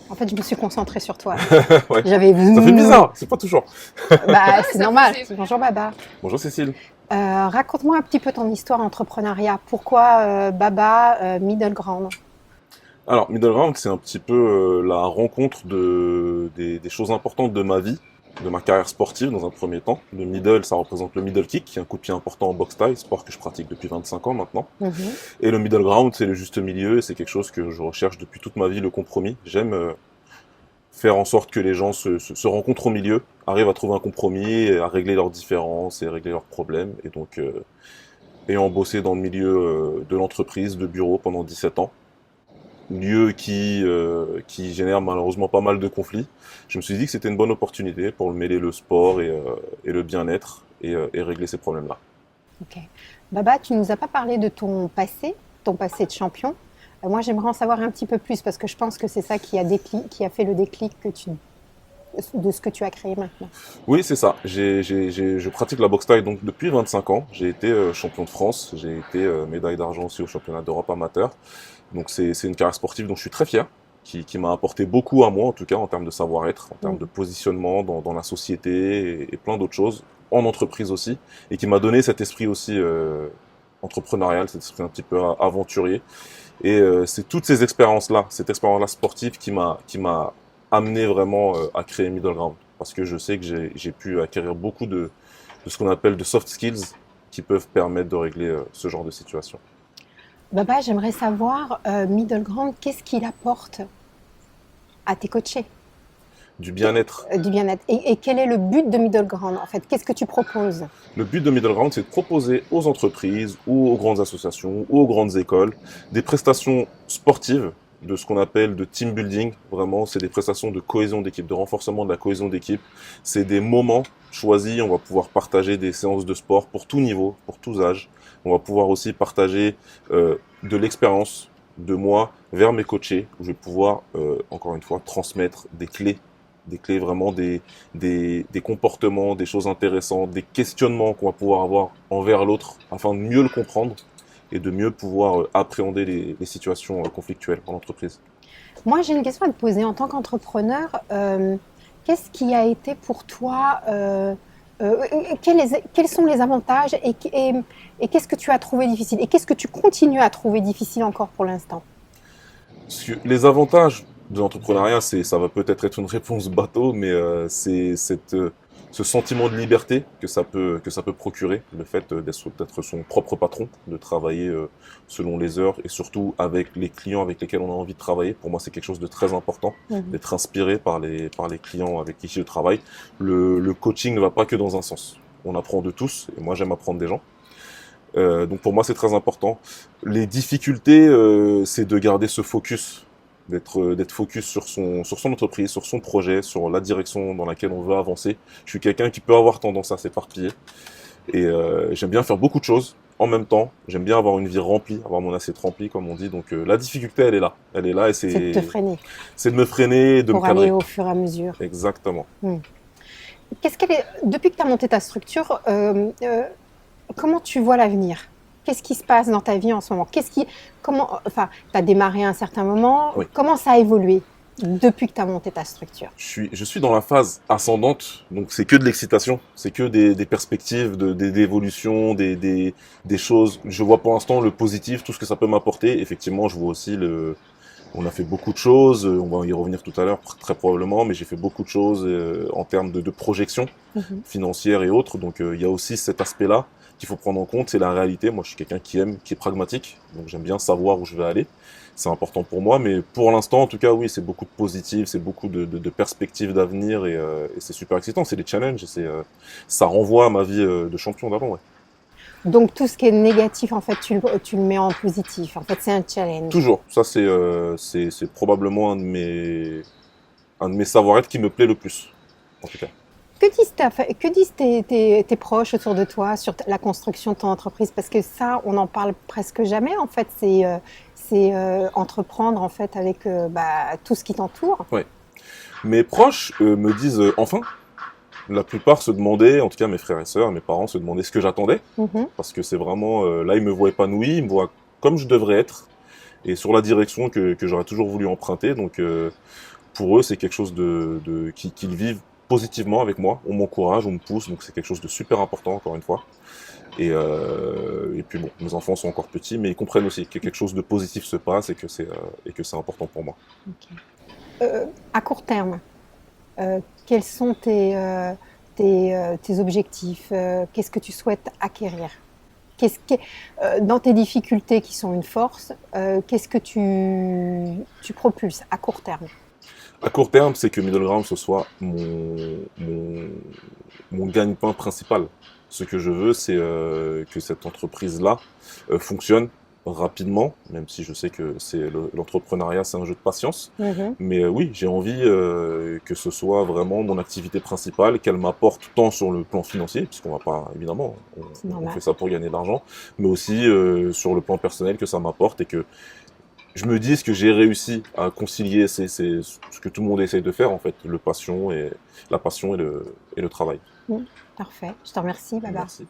En fait, je me suis concentrée sur toi. Ouais. J'avais Ça fait bizarre, c'est pas toujours. Bah, c'est Ça normal. faisait- Bonjour Baba. Bonjour Cécile. Raconte-moi un petit peu ton histoire entrepreneuriat. Pourquoi Baba Middle Ground? Alors, Middle Ground, c'est un petit peu la rencontre des choses importantes de ma vie, de ma carrière sportive dans un premier temps. Le middle, ça représente le middle kick, qui est un coup de pied important en boxe thaï, sport que je pratique depuis 25 ans maintenant. Mhm. Et le middle ground, c'est le juste milieu, et c'est quelque chose que je recherche depuis toute ma vie, le compromis. J'aime faire en sorte que les gens se rencontrent au milieu, arrivent à trouver un compromis, et à régler leurs différences et régler leurs problèmes. Et donc, ayant bossé dans le milieu de l'entreprise, de bureau pendant 17 ans, lieu qui génère malheureusement pas mal de conflits, je me suis dit que c'était une bonne opportunité pour mêler le sport et le bien-être et régler ces problèmes-là. Ok. Baba, tu nous as pas parlé de ton passé de champion. Moi, j'aimerais en savoir un petit peu plus parce que je pense que c'est ça qui a fait le déclic de ce que tu as créé maintenant. Oui, c'est ça. Je pratique la boxe thaï donc depuis 25 ans. J'ai été champion de France, j'ai été médaille d'argent aussi au championnat d'Europe amateur. Donc c'est une carrière sportive dont je suis très fier, qui m'a apporté beaucoup à moi en tout cas en termes de savoir-être, en termes de positionnement dans la société et plein d'autres choses, en entreprise aussi, et qui m'a donné cet esprit aussi entrepreneurial, cet esprit un petit peu aventurier. Et c'est toutes ces expériences-là, cette expérience-là sportive qui m'a amené vraiment à créer Middle Ground. Parce que je sais que j'ai pu acquérir beaucoup de ce qu'on appelle de soft skills qui peuvent permettre de régler ce genre de situation. Baba, j'aimerais savoir, Middle Ground, qu'est-ce qu'il apporte à tes coachés Du bien-être. du bien-être et quel est le but de Middle Ground en fait? Qu'est-ce que tu proposes? Le but de Middle Ground, c'est de proposer aux entreprises ou aux grandes associations ou aux grandes écoles des prestations sportives de ce qu'on appelle de team building. Vraiment, c'est des prestations de cohésion d'équipe, de renforcement de la cohésion d'équipe. C'est des moments choisis. On va pouvoir partager des séances de sport pour tout niveau, pour tous âges. On va pouvoir aussi partager de l'expérience de moi vers mes coachés, où je vais pouvoir, encore une fois, transmettre des clés vraiment des comportements, des choses intéressantes, des questionnements qu'on va pouvoir avoir envers l'autre afin de mieux le comprendre et de mieux pouvoir appréhender les situations conflictuelles en entreprise. Moi, j'ai une question à te poser en tant qu'entrepreneur. Qu'est-ce qui a été pour toi, quels sont les avantages et qu'est-ce que tu as trouvé difficile et qu'est-ce que tu continues à trouver difficile encore pour l'instant? Les avantages de l'entrepreneuriat, ça va peut-être être une réponse bateau, mais c'est ce sentiment de liberté que ça peut procurer, le fait d'être son propre patron, de travailler selon les heures et surtout avec les clients avec lesquels on a envie de travailler. Pour moi, c'est quelque chose de très important, d'être inspiré par les clients avec qui je travaille. Le coaching ne va pas que dans un sens. On apprend de tous, et moi j'aime apprendre des gens. Donc pour moi, c'est très important. Les difficultés, c'est de garder ce focus, d'être focus sur son entreprise, sur son projet, sur la direction dans laquelle on veut avancer. Je suis quelqu'un qui peut avoir tendance à s'éparpiller et j'aime bien faire beaucoup de choses en même temps. J'aime bien avoir une vie remplie, avoir mon assiette remplie, comme on dit. Donc la difficulté, elle est là. Elle est là et C'est de te freiner c'est de me freiner, et de me pour cadrer. aller au fur et à mesure. Exactement. Depuis que tu as monté ta structure, comment tu vois l'avenir? Qu'est-ce qui se passe dans ta vie en ce moment? Enfin, tu as démarré à un certain moment. Oui. Comment ça a évolué depuis que tu as monté ta structure? Je suis dans la phase ascendante, donc c'est que de l'excitation, c'est que des perspectives d'évolution, des choses. Je vois pour l'instant le positif, tout ce que ça peut m'apporter. Effectivement, je vois aussi on a fait beaucoup de choses, on va y revenir tout à l'heure très probablement, mais j'ai fait beaucoup de choses en termes de projection financière et autres. Donc il y a aussi cet aspect-là qu'il faut prendre en compte, c'est la réalité. Moi, je suis quelqu'un qui est pragmatique, donc j'aime bien savoir où je vais aller. C'est important pour moi, mais pour l'instant, en tout cas, oui, c'est beaucoup de positif, c'est beaucoup de perspectives d'avenir et c'est super excitant. C'est des challenges, et ça renvoie à ma vie de champion d'avant, ouais. Donc tout ce qui est négatif, en fait, tu le mets en positif. En fait, c'est un challenge. Toujours. Ça, c'est probablement un de mes savoir-être qui me plaît le plus, en tout cas. Que disent tes proches autour de toi sur la construction de ton entreprise? Parce que ça, on n'en parle presque jamais. En fait, c'est entreprendre en fait avec tout ce qui t'entoure. Ouais. Mes proches me disent enfin. La plupart se demandaient, en tout cas mes frères et sœurs, mes parents se demandaient ce que j'attendais, parce que c'est vraiment là ils me voient épanoui, ils me voient comme je devrais être et sur la direction que j'aurais toujours voulu emprunter. Donc pour eux, c'est quelque chose qu'ils vivent positivement avec moi. On m'encourage, on me pousse, donc c'est quelque chose de super important, encore une fois. Et puis bon, mes enfants sont encore petits, mais ils comprennent aussi que quelque chose de positif se passe et que c'est important pour moi. Ok. À court terme, quels sont tes objectifs? Qu'est-ce que tu souhaites acquérir? Dans tes difficultés qui sont une force, qu'est-ce que tu propulses à court terme? À court terme, c'est que Middle Ground, ce soit mon gagne-pain principal. Ce que je veux, c'est que cette entreprise-là fonctionne rapidement, même si je sais que l'entrepreneuriat, c'est un jeu de patience. Mhm. Mais oui, j'ai envie que ce soit vraiment mon activité principale, qu'elle m'apporte tant sur le plan financier, puisqu'on va pas, évidemment, C'est on normal. fait ça pour gagner de l'argent, mais aussi sur le plan personnel que ça m'apporte et que je me dise que j'ai réussi à concilier ce que tout le monde essaye de faire, en fait, la passion et le travail. Mm. Parfait. Je te remercie, Baba. Merci.